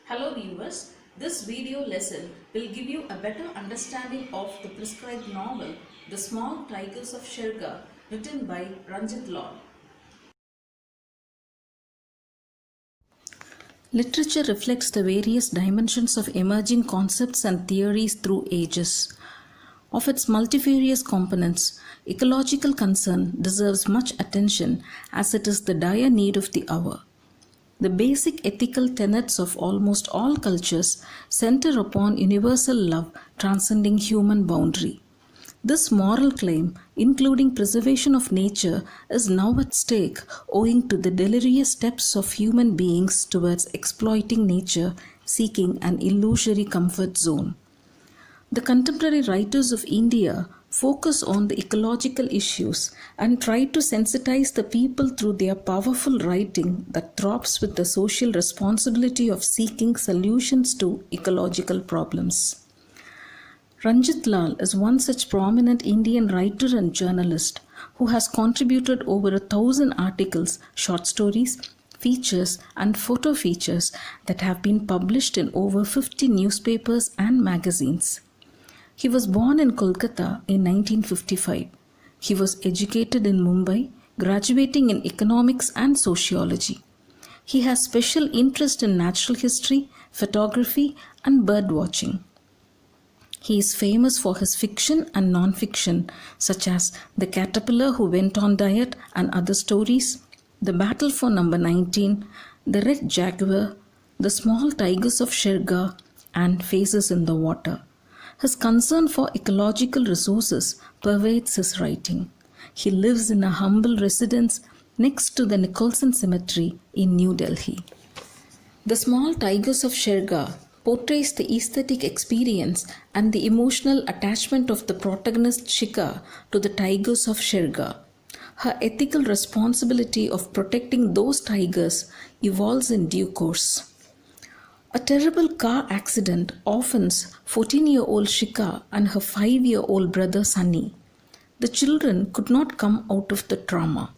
Hello viewers, this video lesson will give you a better understanding of the prescribed novel The Small Tigers of Shergarh, written by Ranjit. Literature reflects the various dimensions of emerging concepts and theories through ages. Of its multifarious components, ecological concern deserves much attention as it is the dire need of the hour. The basic ethical tenets of almost all cultures center upon universal love transcending human boundary. This moral claim, including preservation of nature, is now at stake owing to the deleterious steps of human beings towards exploiting nature, seeking an illusory comfort zone. The contemporary writers of India focus on the ecological issues and try to sensitize the people through their powerful writing that throbs with the social responsibility of seeking solutions to ecological problems. Ranjit is one such prominent Indian writer and journalist who has contributed over 1,000 articles, short stories, features and photo features that have been published in over 50 newspapers and magazines. He was born in Kolkata in 1955. He was educated in Mumbai, graduating in economics and sociology. He has special interest in natural history, photography and bird watching. He is famous for his fiction and non-fiction, such as The Caterpillar Who Went on Diet and Other Stories, The Battle for Number 19, The Red Jaguar, The Small Tigers of Shergarh, and Faces in the Water. His concern for ecological resources pervades his writing. He lives in a humble residence next to the Nicholson Cemetery in New Delhi. The Small Tigers of Shergarh portrays the aesthetic experience and the emotional attachment of the protagonist Shika to the tigers of Shergarh. Her ethical responsibility of protecting those tigers evolves in due course. A terrible car accident offends 14-year-old Shika and her 5-year-old brother Sunny. The children could not come out of the trauma.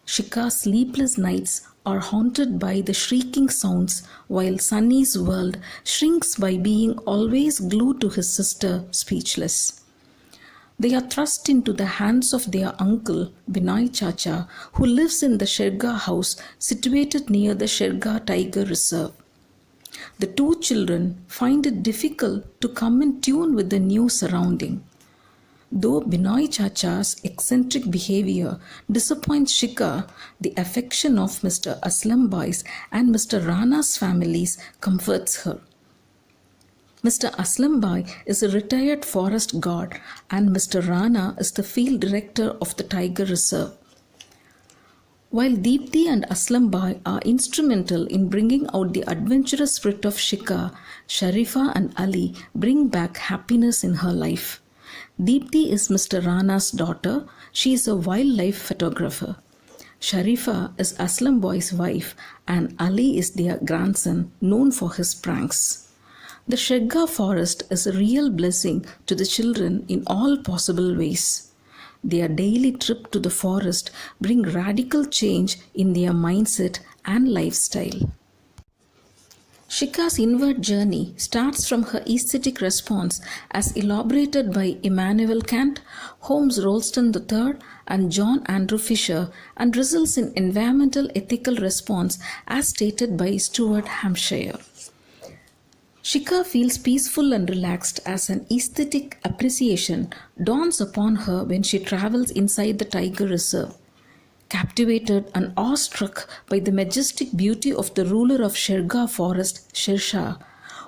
Shika's sleepless nights are haunted by the shrieking sounds while Sunny's world shrinks by being always glued to his sister, speechless. They are thrust into the hands of their uncle, Binoy Chacha, who lives in the Shergarh house situated near the Shergarh Tiger Reserve. The two children find it difficult to come in tune with the new surrounding. Though Binoy Chacha's eccentric behavior disappoints Shika, the affection of Mr. Aslam Bai's and Mr. Rana's families comforts her. Mr. Aslam Bai is a retired forest guard and Mr. Rana is the field director of the Tiger Reserve. While Deepthi and Aslam Bai are instrumental in bringing out the adventurous spirit of Shika, Sharifa and Ali bring back happiness in her life. Deepthi is Mr. Rana's daughter. She is a wildlife photographer. Sharifa is Aslam Bai's wife and Ali is their grandson, known for his pranks. The Shergarh forest is a real blessing to the children in all possible ways. Their daily trip to the forest bring radical change in their mindset and lifestyle. Shika's inward journey starts from her aesthetic response as elaborated by Immanuel Kant, Holmes Rolston III and John Andrew Fisher and results in environmental ethical response as stated by Stuart Hampshire. Shika feels peaceful and relaxed as an aesthetic appreciation dawns upon her when she travels inside the Tiger Reserve. Captivated and awestruck by the majestic beauty of the ruler of Shergarh forest, Shershah,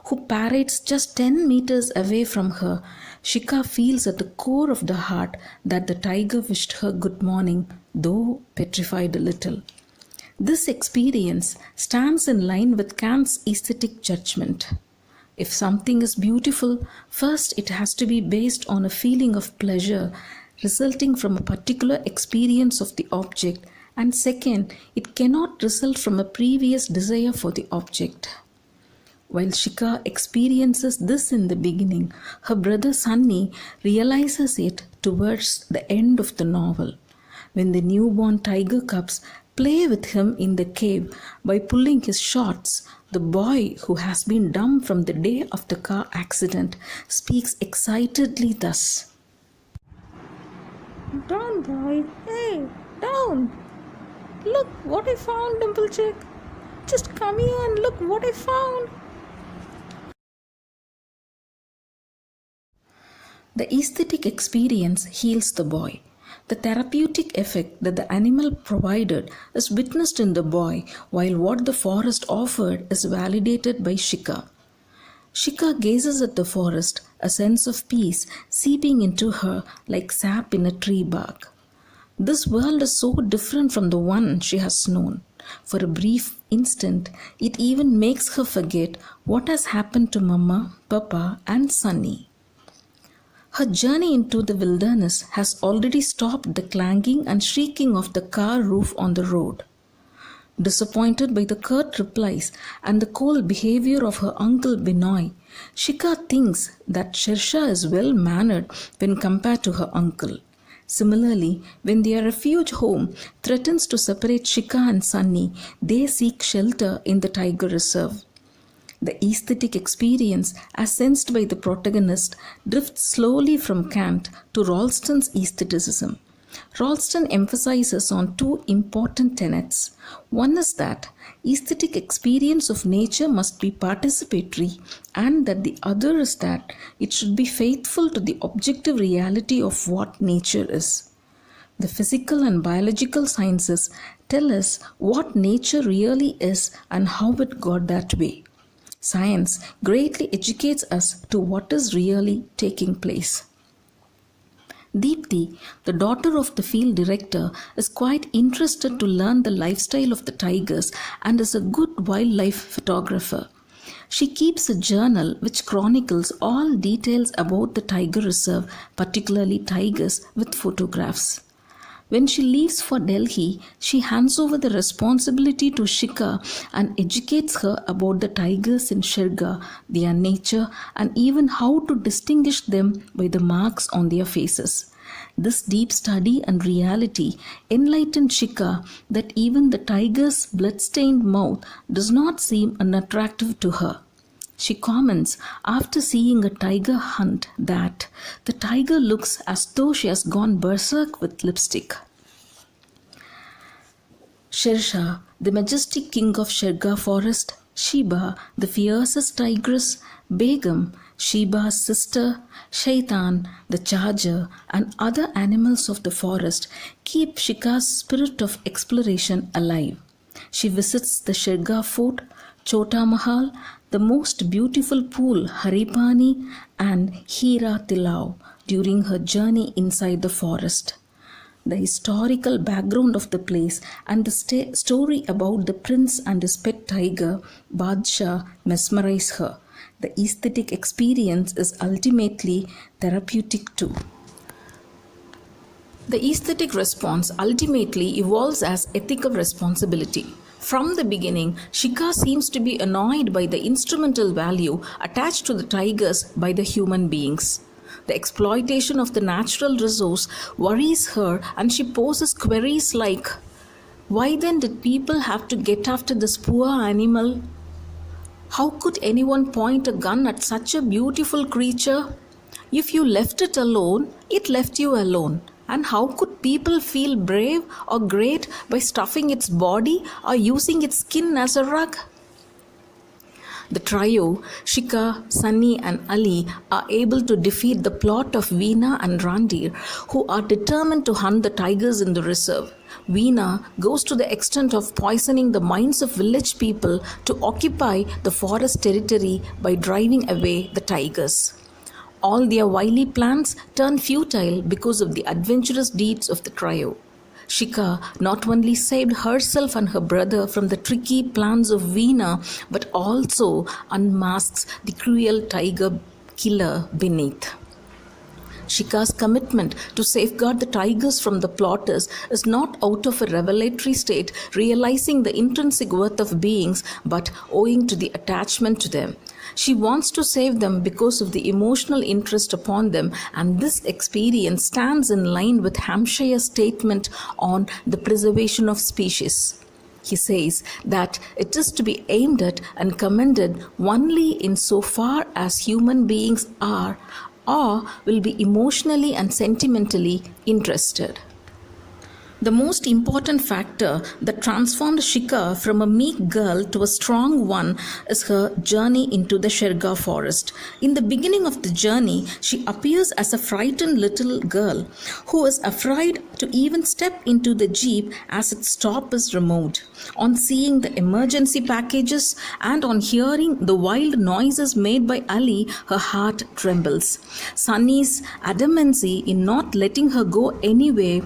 who parades just 10 meters away from her, Shika feels at the core of the heart that the tiger wished her good morning, though petrified a little. This experience stands in line with Kant's aesthetic judgment. If something is beautiful, first it has to be based on a feeling of pleasure resulting from a particular experience of the object, and second, it cannot result from a previous desire for the object. While Shika experiences this in the beginning, her brother Sunny realizes it towards the end of the novel, when the newborn tiger cubs play with him in the cave by pulling his shorts. The boy, who has been dumb from the day of the car accident, speaks excitedly thus. Down, boy. Hey, down. Look what I found, Dimplechick. Just come here and look what I found. The aesthetic experience heals the boy. The therapeutic effect that the animal provided is witnessed in the boy, while what the forest offered is validated by Shika. Shika gazes at the forest, a sense of peace seeping into her like sap in a tree bark. This world is so different from the one she has known. For a brief instant, it even makes her forget what has happened to Mama, Papa, and Sunny. Her journey into the wilderness has already stopped the clanging and shrieking of the car roof on the road. Disappointed by the curt replies and the cold behavior of her uncle Binoy, Shika thinks that Shersha is well-mannered when compared to her uncle. Similarly, when their refuge home threatens to separate Shika and Sunny, they seek shelter in the tiger reserve. The aesthetic experience, as sensed by the protagonist, drifts slowly from Kant to Ralston's aestheticism. Ralston emphasizes on two important tenets. One is that aesthetic experience of nature must be participatory, and that the other is that it should be faithful to the objective reality of what nature is. The physical and biological sciences tell us what nature really is and how it got that way. Science greatly educates us to what is really taking place. Deepti, the daughter of the field director, is quite interested to learn the lifestyle of the tigers and is a good wildlife photographer. She keeps a journal which chronicles all details about the tiger reserve, particularly tigers, with photographs. When she leaves for Delhi, she hands over the responsibility to Shika and educates her about the tigers in Shergarh, their nature, and even how to distinguish them by the marks on their faces. This deep study and reality enlightened Shika that even the tiger's blood-stained mouth does not seem unattractive to her. She comments after seeing a tiger hunt that the tiger looks as though she has gone berserk with lipstick. Shersha, the majestic king of Shergarh forest, Sheba, the fiercest tigress, Begum, Sheba's sister, Shaitan, the charger, and other animals of the forest keep Shika's spirit of exploration alive. She visits the Shergarh fort, Chota Mahal, the most beautiful pool Haripani, and Hira Tilao during her journey inside the forest. The historical background of the place and the story about the prince and his pet tiger, Badshah, mesmerize her. The aesthetic experience is ultimately therapeutic too. The aesthetic response ultimately evolves as ethical responsibility. From the beginning, Shika seems to be annoyed by the instrumental value attached to the tigers by the human beings. The exploitation of the natural resource worries her, and she poses queries like, why then did people have to get after this poor animal? How could anyone point a gun at such a beautiful creature? If you left it alone, it left you alone. And how could people feel brave or great by stuffing its body or using its skin as a rug? The trio, Shika, Sunny, and Ali, are able to defeat the plot of Veena and Randir, who are determined to hunt the tigers in the reserve. Veena goes to the extent of poisoning the minds of village people to occupy the forest territory by driving away the tigers. All their wily plans turn futile because of the adventurous deeds of the trio. Shika not only saved herself and her brother from the tricky plans of Veena, but also unmasks the cruel tiger killer beneath. Shika's commitment to safeguard the tigers from the plotters is not out of a revelatory state, realizing the intrinsic worth of beings, but owing to the attachment to them. She wants to save them because of the emotional interest upon them, and this experience stands in line with Hampshire's statement on the preservation of species. He says that it is to be aimed at and commended only in so far as human beings are or will be emotionally and sentimentally interested. The most important factor that transformed Shika from a meek girl to a strong one is her journey into the Shergarh forest. In the beginning of the journey, she appears as a frightened little girl who is afraid to even step into the jeep as its stop is removed. On seeing the emergency packages and on hearing the wild noises made by Ali, her heart trembles. Sunny's adamancy in not letting her go anyway,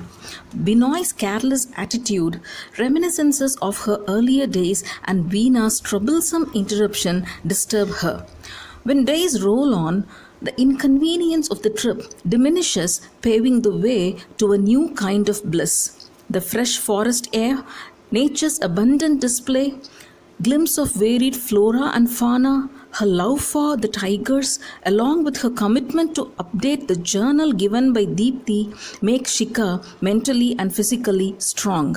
Binoy's careless attitude, reminiscences of her earlier days, and Veena's troublesome interruption disturb her. When days roll on, the inconvenience of the trip diminishes, paving the way to a new kind of bliss. The fresh forest air, nature's abundant display, glimpse of varied flora and fauna, her love for the tigers, along with her commitment to update the journal given by Deepthi, make Shika mentally and physically strong.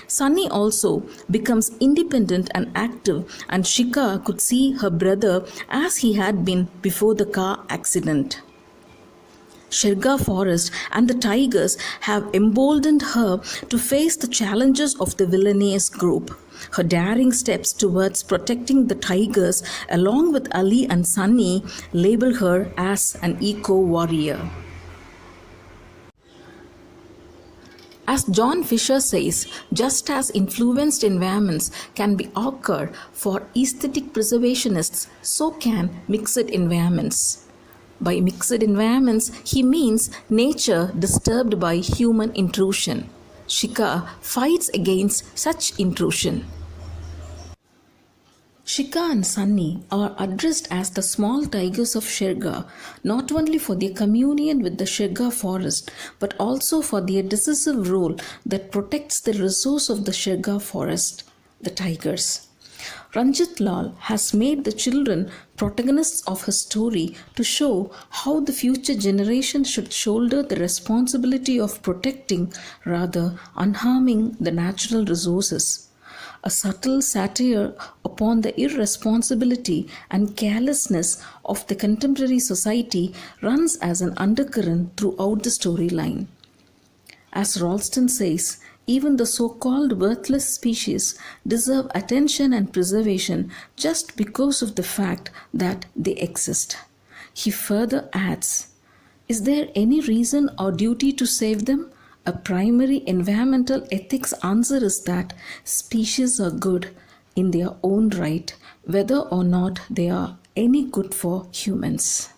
Sunny also becomes independent and active, and Shika could see her brother as he had been before the car accident. Shergarh forest and the tigers have emboldened her to face the challenges of the villainous group. Her daring steps towards protecting the tigers, along with Ali and Sunny, label her as an eco-warrior. As John Fisher says, just as influenced environments can be occur for aesthetic preservationists, so can mixed environments. By mixed environments, he means nature disturbed by human intrusion. Shika fights against such intrusion. Shika and Sunny are addressed as the small tigers of Shergarh, not only for their communion with the Shergarh forest, but also for their decisive role that protects the resource of the Shergarh forest, the tigers. Ranjit Lal has made the children protagonists of his story to show how the future generation should shoulder the responsibility of protecting, rather unharming, the natural resources. A subtle satire upon the irresponsibility and carelessness of the contemporary society runs as an undercurrent throughout the storyline. As Ralston says, even the so-called worthless species deserve attention and preservation just because of the fact that they exist. He further adds, is there any reason or duty to save them? A primary environmental ethics answer is that species are good in their own right, whether or not they are any good for humans.